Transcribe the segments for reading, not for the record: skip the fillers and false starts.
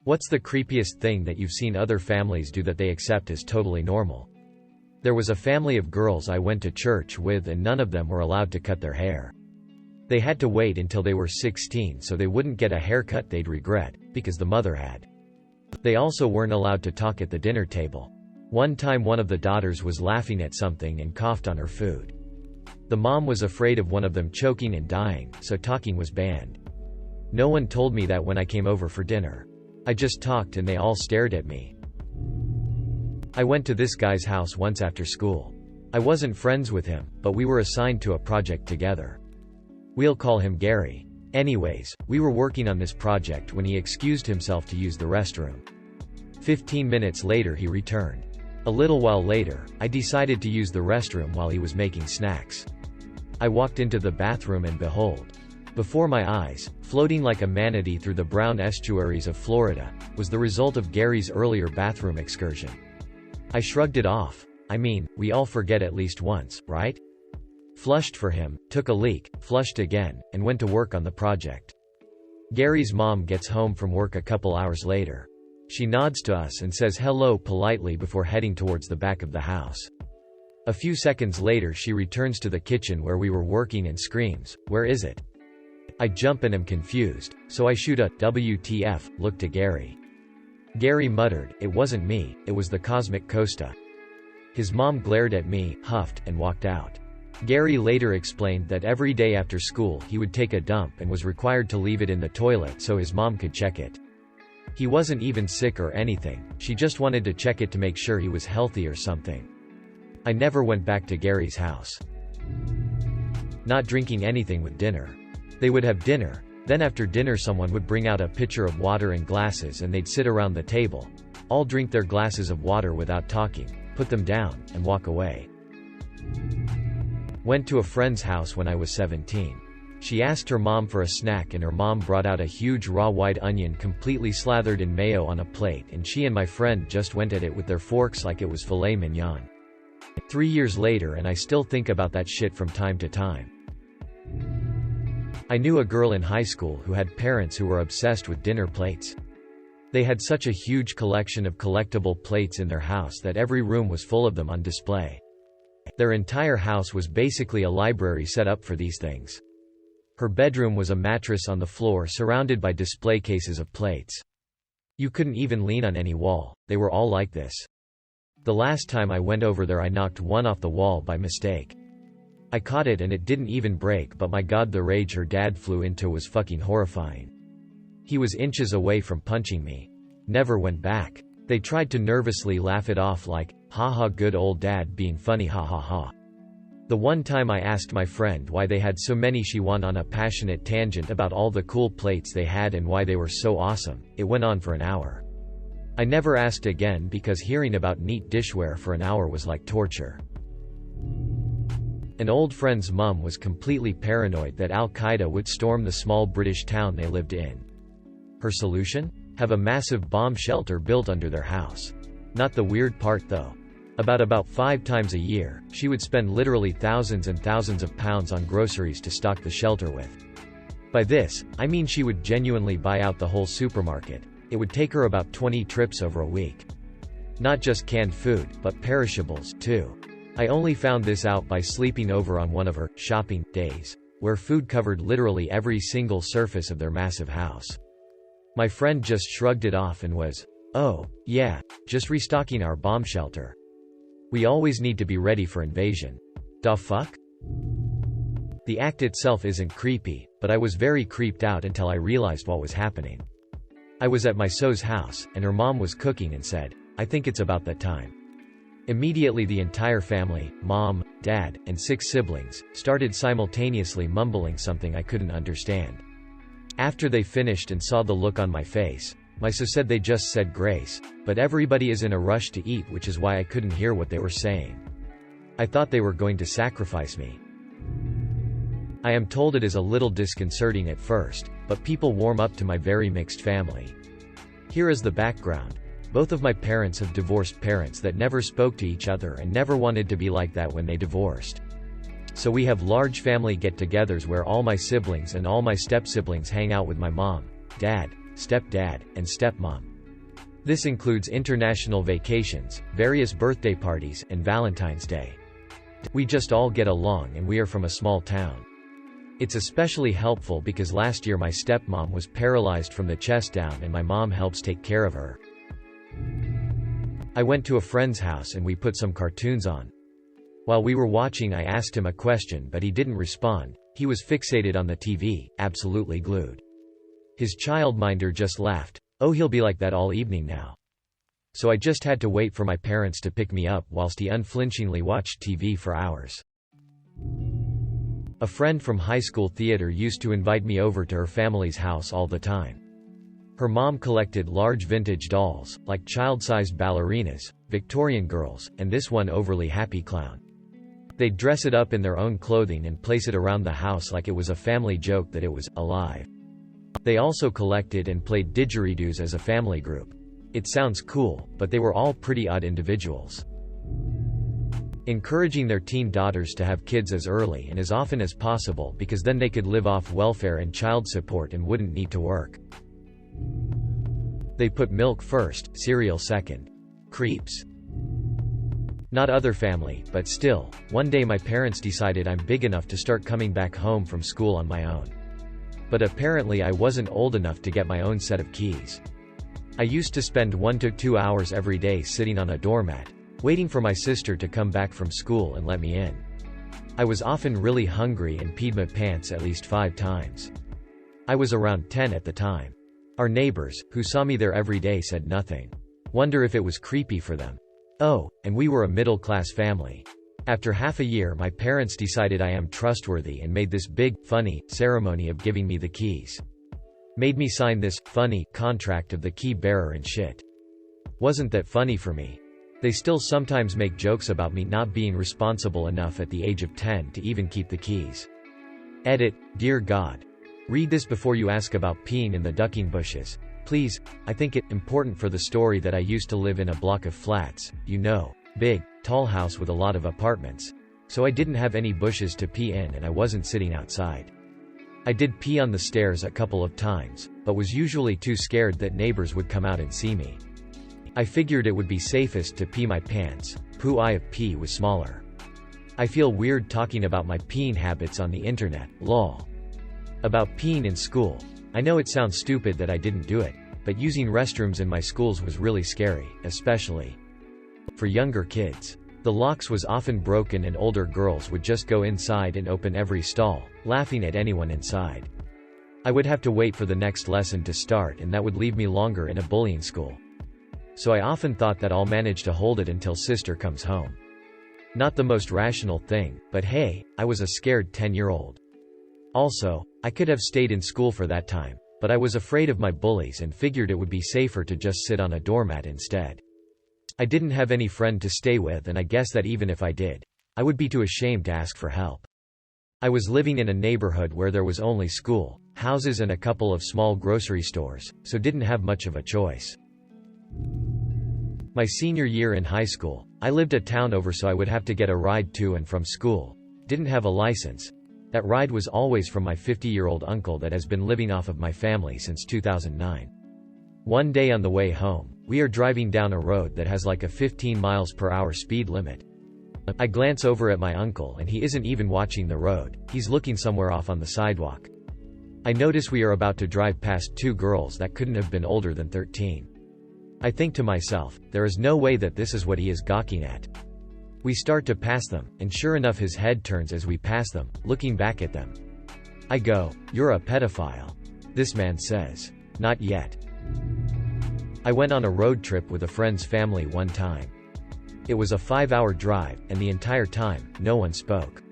What's the creepiest thing that you've seen other families do that they accept as totally normal? There was a family of girls I went to church with and none of them were allowed to cut their hair. They had to wait until they were 16 so they wouldn't get a haircut they'd regret, because the mother had. They also weren't allowed to talk at the dinner table. One time one of the daughters was laughing at something and coughed on her food. The mom was afraid of one of them choking and dying, so talking was banned. No one told me that when I came over for dinner. I just talked and they all stared at me. I went to this guy's house once after school. I wasn't friends with him, but we were assigned to a project together. We'll call him Gary. Anyways, we were working on this project when he excused himself to use the restroom. 15 minutes later he returned. A little while later, I decided to use the restroom while he was making snacks. I walked into the bathroom and behold, before my eyes, floating like a manatee through the brown estuaries of Florida, was the result of Gary's earlier bathroom excursion. I shrugged it off. I mean, we all forget at least once, right? Flushed for him, took a leak, flushed again, and went to work on the project. Gary's mom gets home from work a couple hours later. She nods to us and says hello politely before heading towards the back of the house. A few seconds later she returns to the kitchen where we were working and screams, "Where is it?" I jump and am confused, so I shoot a "WTF" look to Gary. Gary muttered, "It wasn't me, it was the cosmic Costa." His mom glared at me, huffed, and walked out. Gary later explained that every day after school he would take a dump and was required to leave it in the toilet so his mom could check it. He wasn't even sick or anything, she just wanted to check it to make sure he was healthy or something. I never went back to Gary's house. Not drinking anything with dinner. They would have dinner, then after dinner someone would bring out a pitcher of water and glasses and they'd sit around the table, all drink their glasses of water without talking, put them down, and walk away. Went to a friend's house when I was 17. She asked her mom for a snack and her mom brought out a huge raw white onion completely slathered in mayo on a plate and she and my friend just went at it with their forks like it was filet mignon. 3 years later and I still think about that shit from time to time. I knew a girl in high school who had parents who were obsessed with dinner plates. They had such a huge collection of collectible plates in their house that every room was full of them on display. Their entire house was basically a library set up for these things. Her bedroom was a mattress on the floor surrounded by display cases of plates. You couldn't even lean on any wall, they were all like this. The last time I went over there I knocked one off the wall by mistake. I caught it and it didn't even break, but my god, the rage her dad flew into was fucking horrifying. He was inches away from punching me. Never went back. They tried to nervously laugh it off like, haha, good old dad being funny, ha ha ha. The one time I asked my friend why they had so many, she went on a passionate tangent about all the cool plates they had and why they were so awesome. It went on for an hour. I never asked again because hearing about neat dishware for an hour was like torture. An old friend's mum was completely paranoid that Al-Qaeda would storm the small British town they lived in. Her solution? Have a massive bomb shelter built under their house. Not the weird part though. About 5 times a year, she would spend literally thousands and thousands of pounds on groceries to stock the shelter with. By this, I mean she would genuinely buy out the whole supermarket. It would take her about 20 trips over a week. Not just canned food, but perishables, too. I only found this out by sleeping over on one of her shopping days, where food covered literally every single surface of their massive house. My friend just shrugged it off and was, "Oh, yeah, just restocking our bomb shelter. We always need to be ready for invasion." Da fuck? The act itself isn't creepy, but I was very creeped out until I realized what was happening. I was at my so's house, and her mom was cooking and said, "I think it's about that time." Immediately the entire family, mom, dad, and 6 siblings, started simultaneously mumbling something I couldn't understand. After they finished and saw the look on my face, my so said they just said grace, but everybody is in a rush to eat, which is why I couldn't hear what they were saying. I thought they were going to sacrifice me. I am told it is a little disconcerting at first, but people warm up to my very mixed family. Here is the background. Both of my parents have divorced parents that never spoke to each other and never wanted to be like that when they divorced. So we have large family get-togethers where all my siblings and all my step-siblings hang out with my mom, dad, stepdad, and stepmom. This includes international vacations, various birthday parties, and Valentine's Day. We just all get along and we are from a small town. It's especially helpful because last year my stepmom was paralyzed from the chest down and my mom helps take care of her. I went to a friend's house and we put some cartoons on. While we were watching, I asked him a question but he didn't respond. He was fixated on the TV, absolutely glued. His childminder just laughed. "Oh, he'll be like that all evening now." So I just had to wait for my parents to pick me up whilst he unflinchingly watched TV for hours. A friend from high school theater used to invite me over to her family's house all the time. Her mom collected large vintage dolls, like child-sized ballerinas, Victorian girls, and this one overly happy clown. They'd dress it up in their own clothing and place it around the house like it was a family joke that it was alive. They also collected and played didgeridoos as a family group. It sounds cool, but they were all pretty odd individuals. Encouraging their teen daughters to have kids as early and as often as possible because then they could live off welfare and child support and wouldn't need to work. They put milk first, cereal second. Creeps. Not other family, but still, one day my parents decided I'm big enough to start coming back home from school on my own. But apparently I wasn't old enough to get my own set of keys. I used to spend 1 to 2 hours every day sitting on a doormat, waiting for my sister to come back from school and let me in. I was often really hungry and peed my pants at least 5 times. I was around 10 at the time. Our neighbors, who saw me there every day, said nothing. Wonder if it was creepy for them. Oh, and we were a middle-class family. After half a year my parents decided I am trustworthy and made this big, funny, ceremony of giving me the keys. Made me sign this, funny, contract of the key bearer and shit. Wasn't that funny for me? They still sometimes make jokes about me not being responsible enough at the age of 10 to even keep the keys. Edit, Dear God. Read this before you ask about peeing in the ducking bushes. Please, I think it important for the story that I used to live in a block of flats, you know, big, tall house with a lot of apartments. So I didn't have any bushes to pee in and I wasn't sitting outside. I did pee on the stairs a couple of times, but was usually too scared that neighbors would come out and see me. I figured it would be safest to pee my pants. Poo-I of pee was smaller. I feel weird talking about my peeing habits on the internet, lol. About peeing in school. I know it sounds stupid that I didn't do it, but using restrooms in my schools was really scary, especially for younger kids. The locks was often broken and older girls would just go inside and open every stall, laughing at anyone inside. I would have to wait for the next lesson to start and that would leave me longer in a bullying school. So I often thought that I'll manage to hold it until sister comes home. Not the most rational thing, but hey, I was a scared 10-year-old. Also, I could have stayed in school for that time, but I was afraid of my bullies and figured it would be safer to just sit on a doormat instead. I didn't have any friend to stay with and I guess that even if I did, I would be too ashamed to ask for help. I was living in a neighborhood where there was only school, houses and a couple of small grocery stores, so didn't have much of a choice. My senior year in high school, I lived a town over so I would have to get a ride to and from school. Didn't have a license. That ride was always from my 50-year-old uncle that has been living off of my family since 2009. One day on the way home, we are driving down a road that has like a 15 miles per hour speed limit. I glance over at my uncle and he isn't even watching the road, he's looking somewhere off on the sidewalk. I notice we are about to drive past 2 girls that couldn't have been older than 13. I think to myself, there is no way that this is what he is gawking at. We start to pass them, and sure enough his head turns as we pass them, looking back at them. I go, "You're a pedophile." This man says, "Not yet." I went on a road trip with a friend's family one time. It was a 5-hour drive, and the entire time, no one spoke.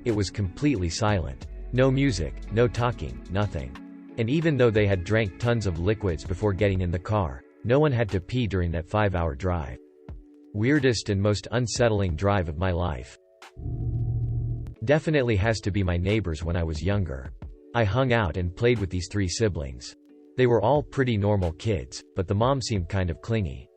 It was completely silent. No music, no talking, nothing. And even though they had drank tons of liquids before getting in the car, no one had to pee during that 5-hour drive. Weirdest and most unsettling drive of my life. Definitely has to be my neighbors when I was younger. I hung out and played with these 3 siblings. They were all pretty normal kids, but the mom seemed kind of clingy.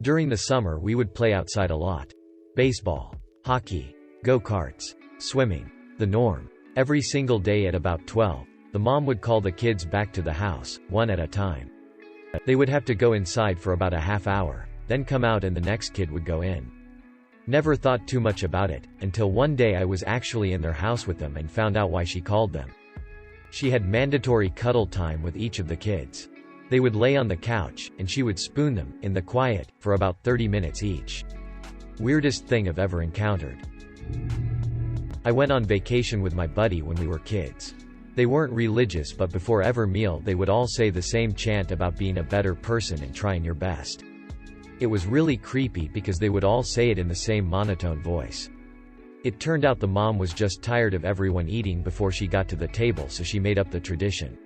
During the summer we would play outside a lot. Baseball, hockey, go-karts, swimming. The norm. Every single day at about 12, the mom would call the kids back to the house, one at a time. They would have to go inside for about a half hour, then come out and the next kid would go in. Never thought too much about it, until one day I was actually in their house with them and found out why she called them. She had mandatory cuddle time with each of the kids. They would lay on the couch, and she would spoon them, in the quiet, for about 30 minutes each. Weirdest thing I've ever encountered. I went on vacation with my buddy when we were kids. They weren't religious, but before every meal they would all say the same chant about being a better person and trying your best. It was really creepy because they would all say it in the same monotone voice. It turned out the mom was just tired of everyone eating before she got to the table, so she made up the tradition.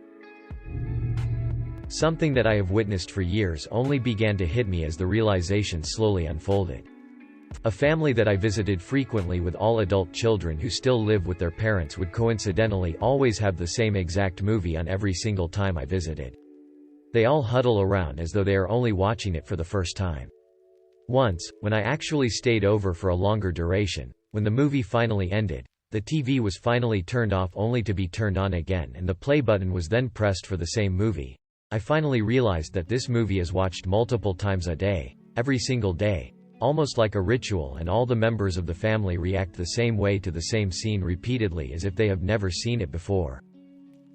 Something that I have witnessed for years only began to hit me as the realization slowly unfolded. A family that I visited frequently with all adult children who still live with their parents would coincidentally always have the same exact movie on every single time I visited. They all huddle around as though they are only watching it for the first time. Once, when I actually stayed over for a longer duration, when the movie finally ended, the TV was finally turned off only to be turned on again and the play button was then pressed for the same movie. I finally realized that this movie is watched multiple times a day, every single day, almost like a ritual, and all the members of the family react the same way to the same scene repeatedly as if they have never seen it before.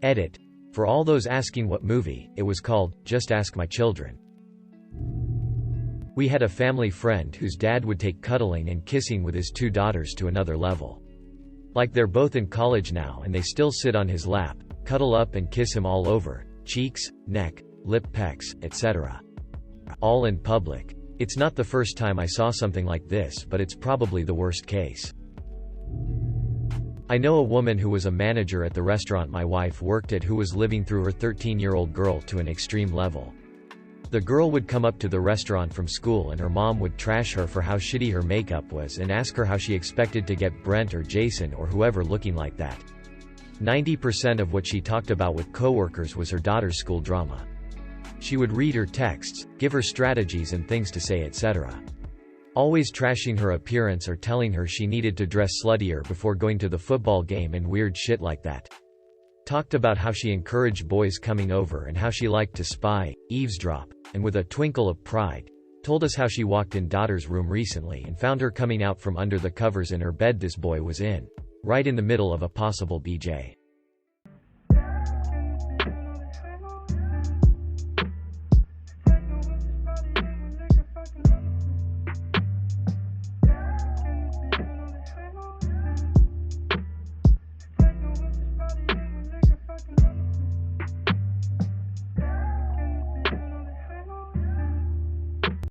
Edit. For all those asking what movie, it was called, Just Ask My Children. We had a family friend whose dad would take cuddling and kissing with his two daughters to another level. Like they're both in college now and they still sit on his lap, cuddle up and kiss him all over, cheeks, neck, lip pecks, etc. All in public. It's not the first time I saw something like this, but it's probably the worst case. I know a woman who was a manager at the restaurant my wife worked at who was living through her 13-year-old girl to an extreme level. The girl would come up to the restaurant from school and her mom would trash her for how shitty her makeup was and ask her how she expected to get Brent or Jason or whoever looking like that. 90% of what she talked about with coworkers was her daughter's school drama. She would read her texts, give her strategies and things to say, etc. Always trashing her appearance or telling her she needed to dress sluttier before going to the football game and weird shit like that. Talked about how she encouraged boys coming over and how she liked to spy, eavesdrop, and with a twinkle of pride, told us how she walked in daughter's room recently and found her coming out from under the covers in her bed this boy was in. Right in the middle of a possible BJ.